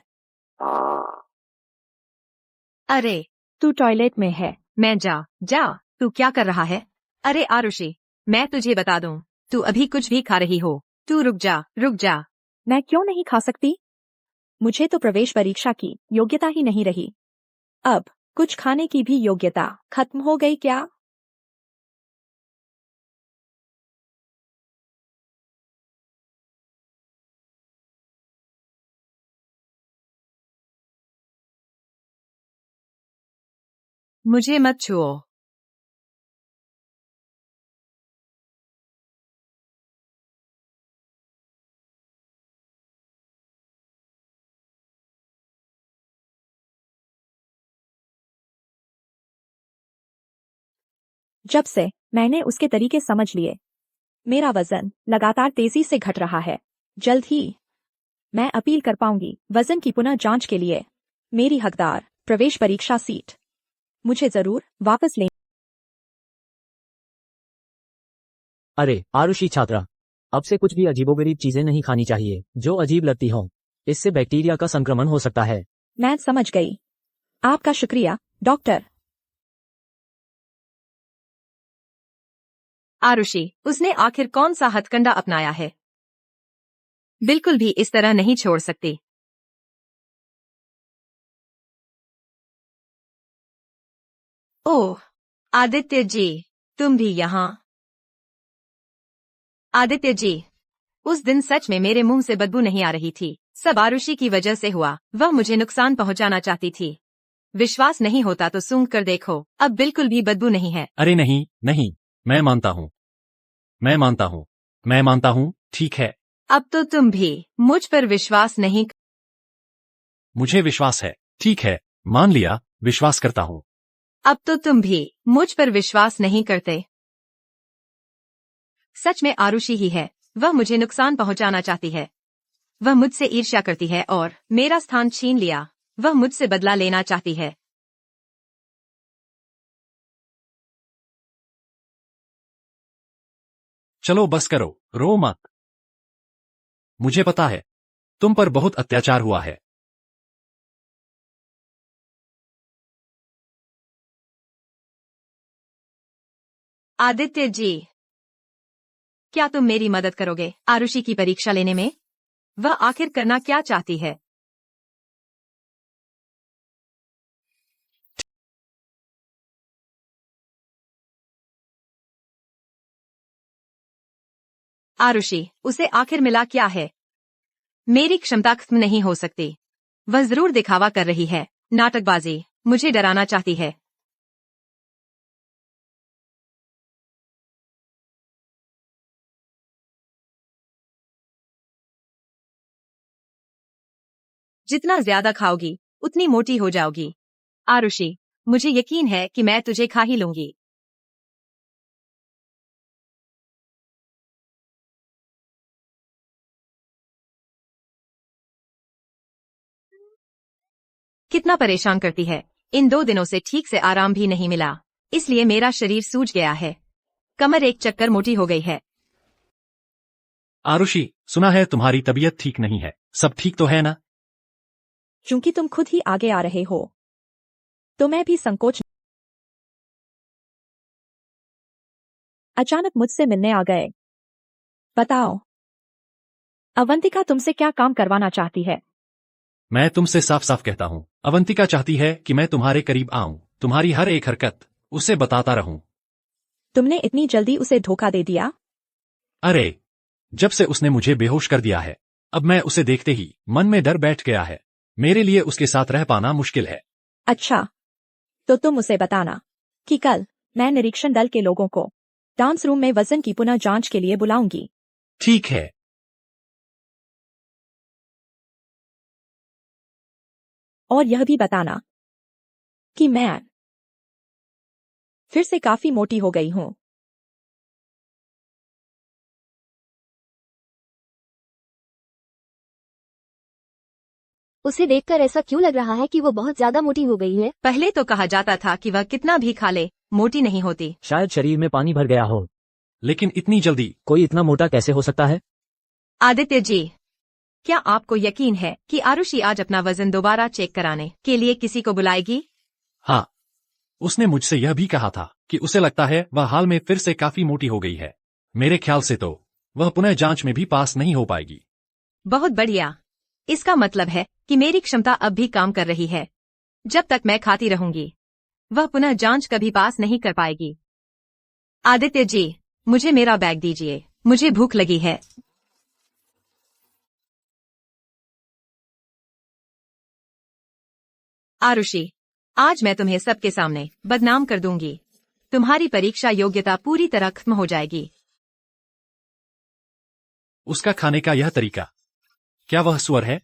अरे तू टॉयलेट में है। मैं जा, तू क्या कर रहा है? अरे आरुषि, मैं तुझे बता दूं, तू अभी कुछ भी खा रही हो। तू रुक जा। मैं क्यों नहीं खा सकती? मुझे तो प्रवेश परीक्षा की योग्यता ही नहीं रही। अब कुछ खाने की भी योग्यता खत्म हो गई क्या? मुझे मत छुओ। जब से मैंने उसके तरीके समझ लिए, मेरा वजन लगातार तेजी से घट रहा है। जल्द ही मैं अपील कर पाऊंगी वजन की पुनः जांच के लिए। मेरी हकदार प्रवेश परीक्षा सीट मुझे जरूर वापस ले। अरे आरुषि छात्रा, अब से कुछ भी अजीबोगरीब चीजें नहीं खानी चाहिए जो अजीब लगती हो। इससे बैक्टीरिया का संक्रमण हो सकता है। मैं समझ गई। आपका शुक्रिया डॉक्टर। आरुषि, उसने आखिर कौन सा हथकंडा अपनाया है? बिल्कुल भी इस तरह नहीं छोड़ सकती। ओह आदित्य जी, तुम भी यहाँ? आदित्य जी, उस दिन सच में मेरे मुंह से बदबू नहीं आ रही थी। सब आरुषि की वजह से हुआ। वह मुझे नुकसान पहुंचाना चाहती थी। विश्वास नहीं होता तो सूंघ कर देखो, अब बिल्कुल भी बदबू नहीं है। अरे नहीं, मैं मानता हूँ, ठीक है। अब तो तुम भी मुझ पर विश्वास नहीं। मुझे विश्वास है, ठीक है, मान लिया, विश्वास करता हूँ। अब तो तुम भी मुझ पर विश्वास नहीं करते। सच में आरुषि ही है। वह मुझे नुकसान पहुंचाना चाहती है। वह मुझसे ईर्ष्या करती है और मेरा स्थान छीन लिया। वह मुझसे बदला लेना चाहती है। चलो बस करो, रो मत। मुझे पता है, तुम पर बहुत अत्याचार हुआ है। आदित्य जी, क्या तुम मेरी मदद करोगे आरुषि की परीक्षा लेने में? वह आखिर करना क्या चाहती है? आरुषि, उसे आखिर मिला क्या है? मेरी क्षमता खत्म नहीं हो सकती। वह जरूर दिखावा कर रही है, नाटकबाजी, मुझे डराना चाहती है। जितना ज्यादा खाओगी उतनी मोटी हो जाओगी। आरुषि, मुझे यकीन है कि मैं तुझे खा ही लूंगी। कितना परेशान करती है। इन 2 दिनों से ठीक से आराम भी नहीं मिला, इसलिए मेरा शरीर सूज गया है। कमर एक चक्कर मोटी हो गई है। आरुषि, सुना है तुम्हारी तबीयत ठीक नहीं है। सब ठीक तो है ना? चूंकि तुम खुद ही आगे आ रहे हो तो मैं भी संकोच। अचानक मुझसे मिलने आ गए। बताओ, अवंतिका तुमसे क्या काम करवाना चाहती है? मैं तुमसे साफ साफ कहता हूँ, अवंतिका चाहती है कि मैं तुम्हारे करीब आऊं, तुम्हारी हर एक हरकत उसे बताता रहूं। तुमने इतनी जल्दी उसे धोखा दे दिया? अरे, जब से उसने मुझे बेहोश कर दिया है, अब मैं उसे देखते ही मन में डर बैठ गया है। मेरे लिए उसके साथ रह पाना मुश्किल है। अच्छा, तो तुम उसे बताना कि कल मैं निरीक्षण दल के लोगों को डांस रूम में वजन की पुनः जांच के लिए बुलाऊंगी। ठीक है। और यह भी बताना कि मैं फिर से काफी मोटी हो गई हूँ। उसे देखकर ऐसा क्यों लग रहा है कि वो बहुत ज्यादा मोटी हो गई है? पहले तो कहा जाता था कि वह कितना भी खा ले मोटी नहीं होती। शायद शरीर में पानी भर गया हो। लेकिन इतनी जल्दी कोई इतना मोटा कैसे हो सकता है? आदित्य जी, क्या आपको यकीन है कि आरुषि आज अपना वजन दोबारा चेक कराने के लिए किसी को बुलाएगी? हाँ, उसने मुझसे यह भी कहा था कि उसे लगता है वह हाल में फिर से काफी मोटी हो गई है। मेरे ख्याल से तो वह पुनः जांच में भी पास नहीं हो पाएगी। बहुत बढ़िया। इसका मतलब है कि मेरी क्षमता अब भी काम कर रही है। जब तक मैं खाती रहूंगी, वह पुनः जांच कभी पास नहीं कर पाएगी। आदित्य जी, मुझे मेरा बैग दीजिए, मुझे भूख लगी है। आरुषि, आज मैं तुम्हें सबके सामने बदनाम कर दूंगी। तुम्हारी परीक्षा योग्यता पूरी तरह खत्म हो जाएगी। उसका खाने का यह तरीका, क्या वह सुअर है?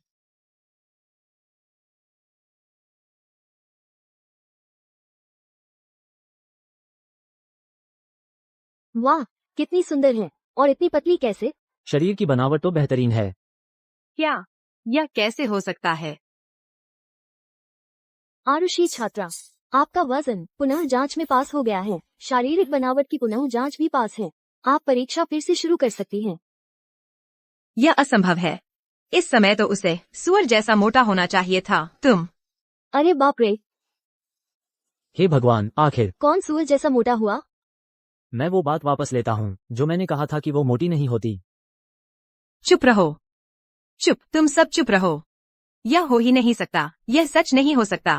वाह, कितनी सुंदर है। और इतनी पतली कैसे? शरीर की बनावट तो बेहतरीन है। क्या यह कैसे हो सकता है? आरुषि छात्रा, आपका वजन पुनः जांच में पास हो गया है। शारीरिक बनावट की पुनः जांच भी पास है। आप परीक्षा फिर से शुरू कर सकती हैं। यह असंभव है। इस समय तो उसे सुअर जैसा मोटा होना चाहिए था। तुम अरे बाप रे, हे भगवान, आखिर कौन सुअर जैसा मोटा हुआ? मैं वो बात वापस लेता हूँ जो मैंने कहा था कि वो मोटी नहीं होती। चुप रहो। चुप, तुम सब चुप रहो। यह हो ही नहीं सकता। यह सच नहीं हो सकता।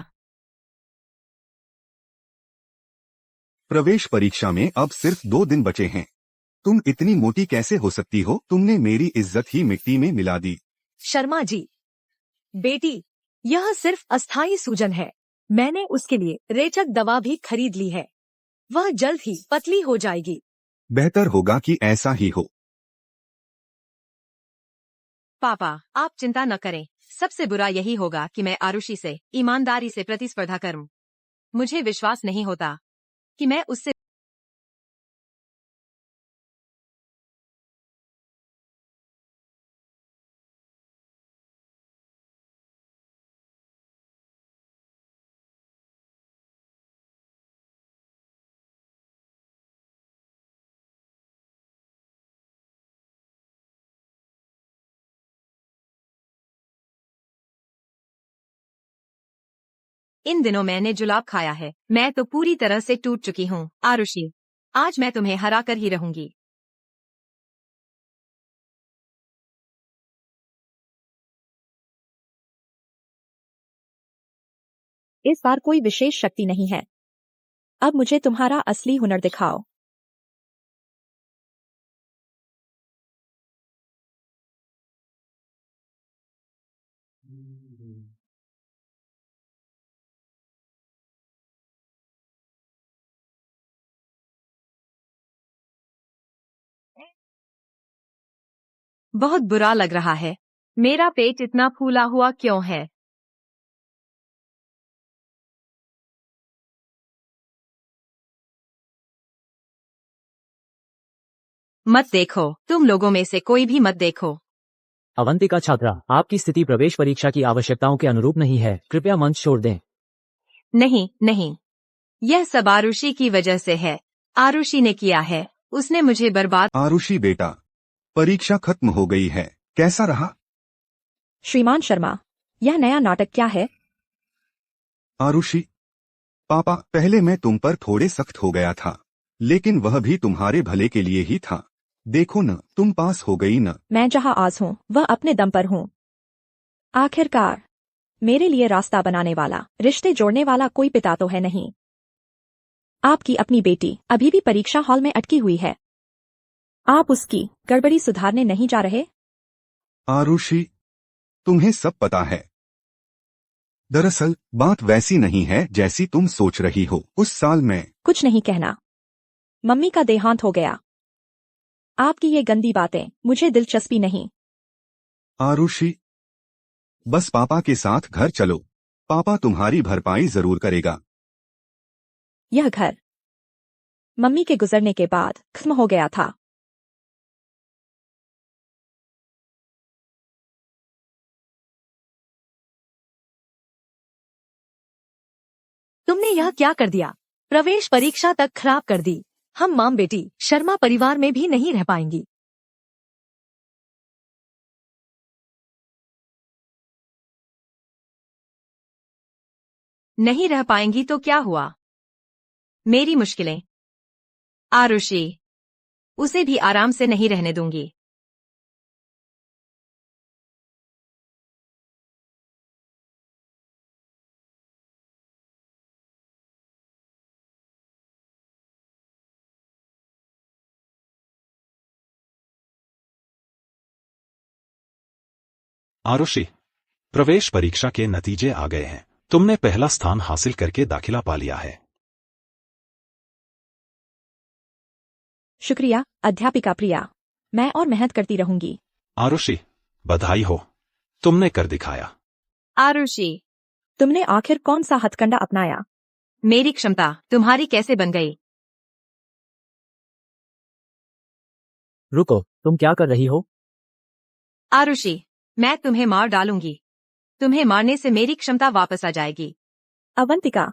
प्रवेश परीक्षा में अब सिर्फ 2 दिन बचे हैं। तुम इतनी मोटी कैसे हो सकती हो? तुमने मेरी इज्जत ही मिट्टी में मिला दी। शर्मा जी, बेटी, यह सिर्फ अस्थायी सूजन है। मैंने उसके लिए रेचक दवा भी खरीद ली है। वह जल्द ही पतली हो जाएगी। बेहतर होगा कि ऐसा ही हो। पापा, आप चिंता न करें। सबसे बुरा यही होगा कि मैं आरुषि से ईमानदारी से प्रतिस्पर्धा करूं। मुझे विश्वास नहीं होता कि मैं उससे इन दिनों मैंने जुलाब खाया है। मैं तो पूरी तरह से टूट चुकी हूँ। आरुषि, आज मैं तुम्हें हरा कर ही रहूंगी। इस बार कोई विशेष शक्ति नहीं है। अब मुझे तुम्हारा असली हुनर दिखाओ। बहुत बुरा लग रहा है। मेरा पेट इतना फूला हुआ क्यों है? मत देखो, तुम लोगों में से कोई भी मत देखो। अवंतिका छात्रा, आपकी स्थिति प्रवेश परीक्षा की आवश्यकताओं के अनुरूप नहीं है। कृपया मंच छोड़ दें। नहीं नहीं, यह सब आरुषि की वजह से है। आरुषि ने किया है। उसने मुझे बर्बाद। आरुषि बेटा, परीक्षा खत्म हो गई है। कैसा रहा? श्रीमान शर्मा, यह नया नाटक क्या है? आरुषि, पापा, पहले मैं तुम पर थोड़े सख्त हो गया था, लेकिन वह भी तुम्हारे भले के लिए ही था। देखो न, तुम पास हो गई न। मैं जहाँ आज हूँ वह अपने दम पर हूँ। आखिरकार मेरे लिए रास्ता बनाने वाला, रिश्ते जोड़ने वाला कोई पिता तो है नहीं। आपकी अपनी बेटी अभी भी परीक्षा हॉल में अटकी हुई है। आप उसकी गड़बड़ी सुधारने नहीं जा रहे? आरुषि, तुम्हें सब पता है। दरअसल बात वैसी नहीं है जैसी तुम सोच रही हो। उस साल में कुछ नहीं कहना। मम्मी का देहांत हो गया। आपकी ये गंदी बातें मुझे दिलचस्पी नहीं। आरुषि, बस पापा के साथ घर चलो। पापा तुम्हारी भरपाई जरूर करेगा। यह घर मम्मी के गुजरने के बाद खत्म हो गया था। तुमने यह क्या कर दिया? प्रवेश परीक्षा तक खराब कर दी। हम माम बेटी शर्मा परिवार में भी नहीं रह पाएंगी। नहीं रह पाएंगी तो क्या हुआ? मेरी मुश्किलें। आरुषि, उसे भी आराम से नहीं रहने दूंगी। आरुषि, प्रवेश परीक्षा के नतीजे आ गए हैं। तुमने पहला स्थान हासिल करके दाखिला पा लिया है। शुक्रिया अध्यापिका प्रिया। मैं और मेहनत करती रहूंगी। आरुषि, बधाई हो, तुमने कर दिखाया। आरुषि, तुमने आखिर कौन सा हथकंडा अपनाया? मेरी क्षमता तुम्हारी कैसे बन गई? रुको, तुम क्या कर रही हो? आरुषि, मैं तुम्हें मार डालूंगी। तुम्हें मारने से मेरी क्षमता वापस आ जाएगी। अवंतिका,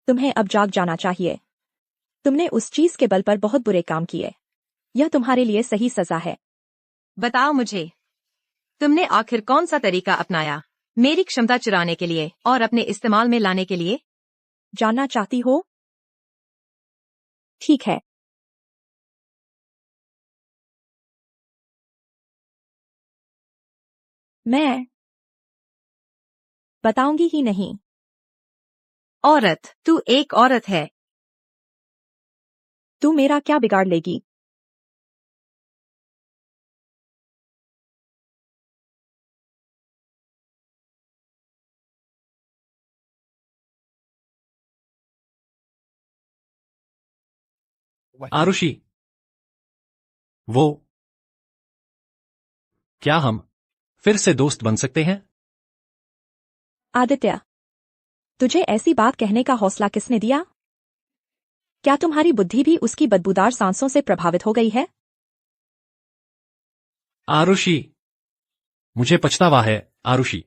तुम्हें अब जाग जाना चाहिए। तुमने उस चीज के बल पर बहुत बुरे काम किए। यह तुम्हारे लिए सही सजा है। बताओ मुझे, तुमने आखिर कौन सा तरीका अपनाया मेरी क्षमता चुराने के लिए और अपने इस्तेमाल में लाने के लिए? जानना चाहती हो? ठीक है। मैं बताऊंगी ही नहीं। औरत, तू एक औरत है। तू मेरा क्या बिगाड़ लेगी? आरुषि, वो क्या हम फिर से दोस्त बन सकते हैं? आदित्य, तुझे ऐसी बात कहने का हौसला किसने दिया? क्या तुम्हारी बुद्धि भी उसकी बदबूदार सांसों से प्रभावित हो गई है? आरुषि, मुझे पछतावा है। आरुषि,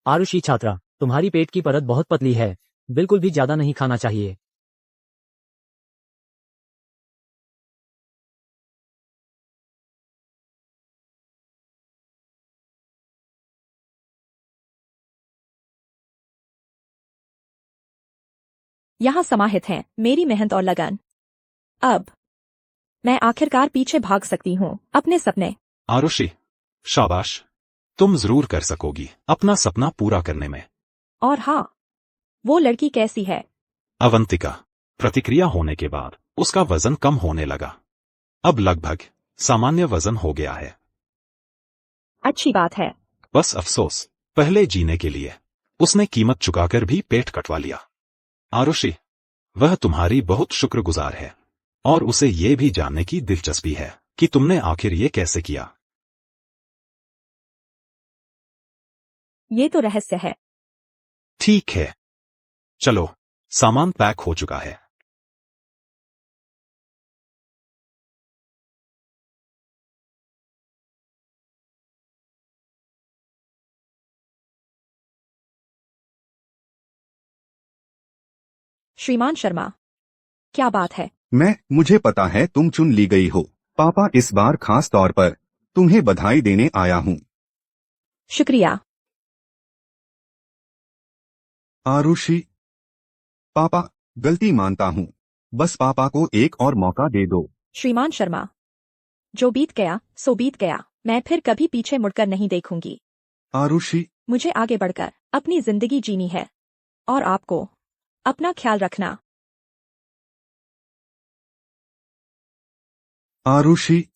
आरुषि छात्रा, तुम्हारी पेट की परत बहुत पतली है। बिल्कुल भी ज्यादा नहीं खाना चाहिए। यहाँ समाहित हैं मेरी मेहनत और लगन। अब मैं आखिरकार पीछे भाग सकती हूँ अपने सपने। आरुषि, शाबाश, तुम जरूर कर सकोगी अपना सपना पूरा करने में। और हाँ, वो लड़की कैसी है? अवंतिका, प्रतिक्रिया होने के बाद उसका वजन कम होने लगा। अब लगभग सामान्य वजन हो गया है। अच्छी बात है। बस अफसोस, पहले जीने के लिए उसने कीमत चुकाकर भी पेट कटवा लिया। आरुषि, वह तुम्हारी बहुत शुक्रगुजार है और उसे ये भी जानने की दिलचस्पी है कि तुमने आखिर ये कैसे किया। ये तो रहस्य है। ठीक है, चलो, सामान पैक हो चुका है। श्रीमान शर्मा, क्या बात है? मुझे पता है तुम चुन ली गई हो। पापा इस बार खास तौर पर तुम्हें बधाई देने आया हूँ। शुक्रिया। आरुषि, पापा गलती मानता हूँ। बस पापा को एक और मौका दे दो। श्रीमान शर्मा, जो बीत गया सो बीत गया, मैं फिर कभी पीछे मुड़कर नहीं देखूंगी। आरुषि, मुझे आगे बढ़कर अपनी जिंदगी जीनी है और आपको अपना ख्याल रखना। आरुषि।